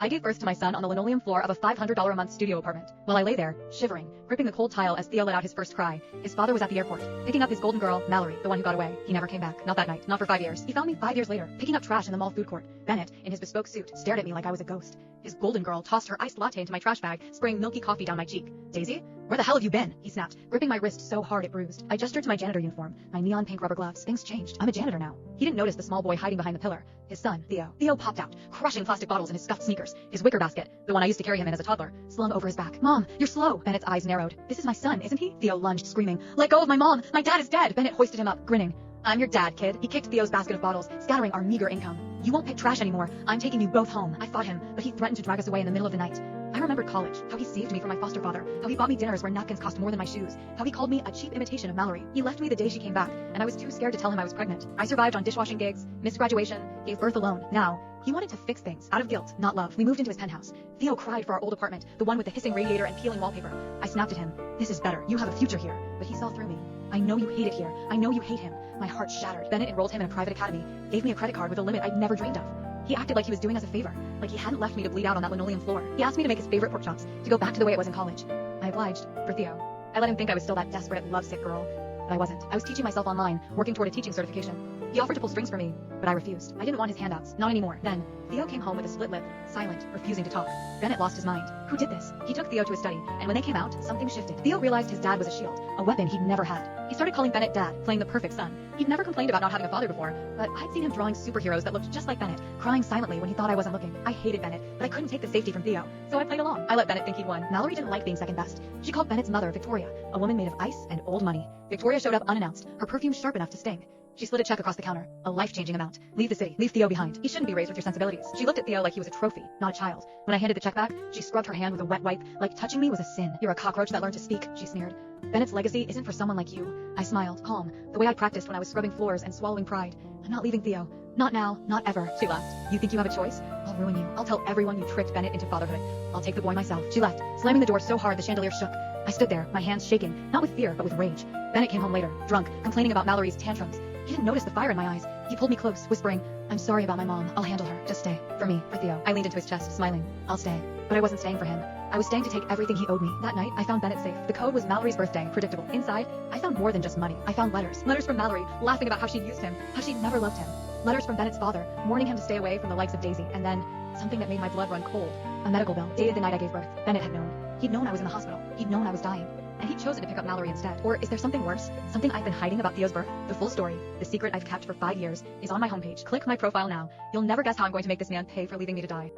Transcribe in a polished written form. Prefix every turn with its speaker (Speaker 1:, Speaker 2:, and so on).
Speaker 1: I gave birth to my son on the linoleum floor of a $500 a month studio apartment. While I lay there, shivering, gripping the cold tile as Theo let out his first cry, his father was at the airport, picking up his golden girl, Mallory, the one who got away. He never came back. Not that night. Not for 5 years. He found me 5 years later, picking up trash in the mall food court. Bennett, in his bespoke suit, stared at me like I was a ghost. His golden girl tossed her iced latte into my trash bag, spraying milky coffee down my cheek. Daisy? Where the hell have you been? He snapped, gripping my wrist so hard it bruised. I gestured to my janitor uniform, my neon pink rubber gloves. Things changed. I'm a janitor now. He didn't notice the small boy hiding behind the pillar. His son, Theo. Theo popped out, crushing plastic bottles in his scuffed sneakers. His wicker basket, the one I used to carry him in as a toddler, slung over his back. Mom, you're slow. Bennett's eyes narrowed. This is my son, isn't he? Theo lunged, screaming. Let go of my mom! My dad is dead! Bennett hoisted him up, grinning. I'm your dad, kid. He kicked Theo's basket of bottles, scattering our meager income. You won't pick trash anymore. I'm taking you both home. I fought him, but he threatened to drag us away in the middle of the night. I remembered college, how he saved me from my foster father, how he bought me dinners where napkins cost more than my shoes, how he called me a cheap imitation of Mallory. He left me the day she came back, and I was too scared to tell him I was pregnant. I survived on dishwashing gigs, missed graduation, gave birth alone. Now, he wanted to fix things, out of guilt, not love. We moved into his penthouse. Theo cried for our old apartment, the one with the hissing radiator and peeling wallpaper. I snapped at him. This is better. You have a future here. But he saw through me. I know you hate it here. I know you hate him. My heart shattered. Bennett enrolled him in a private academy, gave me a credit card with a limit I'd never dreamed of. He acted like he was doing us a favor, like he hadn't left me to bleed out on that linoleum floor. He asked me to make his favorite pork chops, to go back to the way it was in college. I obliged, for Theo. I let him think I was still that desperate, lovesick girl. But I wasn't. I was teaching myself online, working toward a teaching certification. He offered to pull strings for me, but I refused. I didn't want his handouts, not anymore. Then, Theo came home with a split lip, silent, refusing to talk. Bennett lost his mind. Who did this? He took Theo to his study, and when they came out, something shifted. Theo realized his dad was a shield, a weapon he'd never had. He started calling Bennett dad, playing the perfect son. He'd never complained about not having a father before, but I'd seen him drawing superheroes that looked just like Bennett, crying silently when he thought I wasn't looking. I hated Bennett, but I couldn't take the safety from Theo, so I played along. I let Bennett think he'd won. Mallory didn't like being second best. She called Bennett's mother Victoria, a woman made of ice and old money. Victoria showed up unannounced, her perfume sharp enough to sting. She slid a check across the counter, a life-changing amount. Leave the city. Leave Theo behind. He shouldn't be raised with your sensibilities. She looked at Theo like he was a trophy, not a child. When I handed the check back, she scrubbed her hand with a wet wipe, like touching me was a sin. You're a cockroach that learned to speak, she sneered. Bennett's legacy isn't for someone like you. I smiled, calm, the way I practiced when I was scrubbing floors and swallowing pride. I'm not leaving Theo. Not now, not ever. She laughed. You think you have a choice? I'll ruin you. I'll tell everyone you tricked Bennett into fatherhood. I'll take the boy myself. She left, slamming the door so hard the chandelier shook. I stood there, my hands shaking, not with fear, but with rage. Bennett came home later, drunk, complaining about Mallory's tantrums. He didn't notice the fire in my eyes. He pulled me close, whispering, I'm sorry about my mom. I'll handle her. Just stay. For me, for Theo. I leaned into his chest, smiling. I'll stay. But I wasn't staying for him. I was staying to take everything he owed me. That night, I found Bennett safe. The code was Mallory's birthday. Predictable. Inside, I found more than just money. I found letters. Letters from Mallory, laughing about how she'd used him, how she'd never loved him. Letters from Bennett's father, warning him to stay away from the likes of Daisy. And then, something that made my blood run cold. A medical bill, dated the night I gave birth. Bennett had known. He'd known I was in the hospital. He'd known I was dying. And he'd chosen to pick up Mallory instead. Or is there something worse? Something I've been hiding about Theo's birth? The full story, the secret I've kept for 5 years, is on my homepage. Click my profile now. You'll never guess how I'm going to make this man pay for leaving me to die.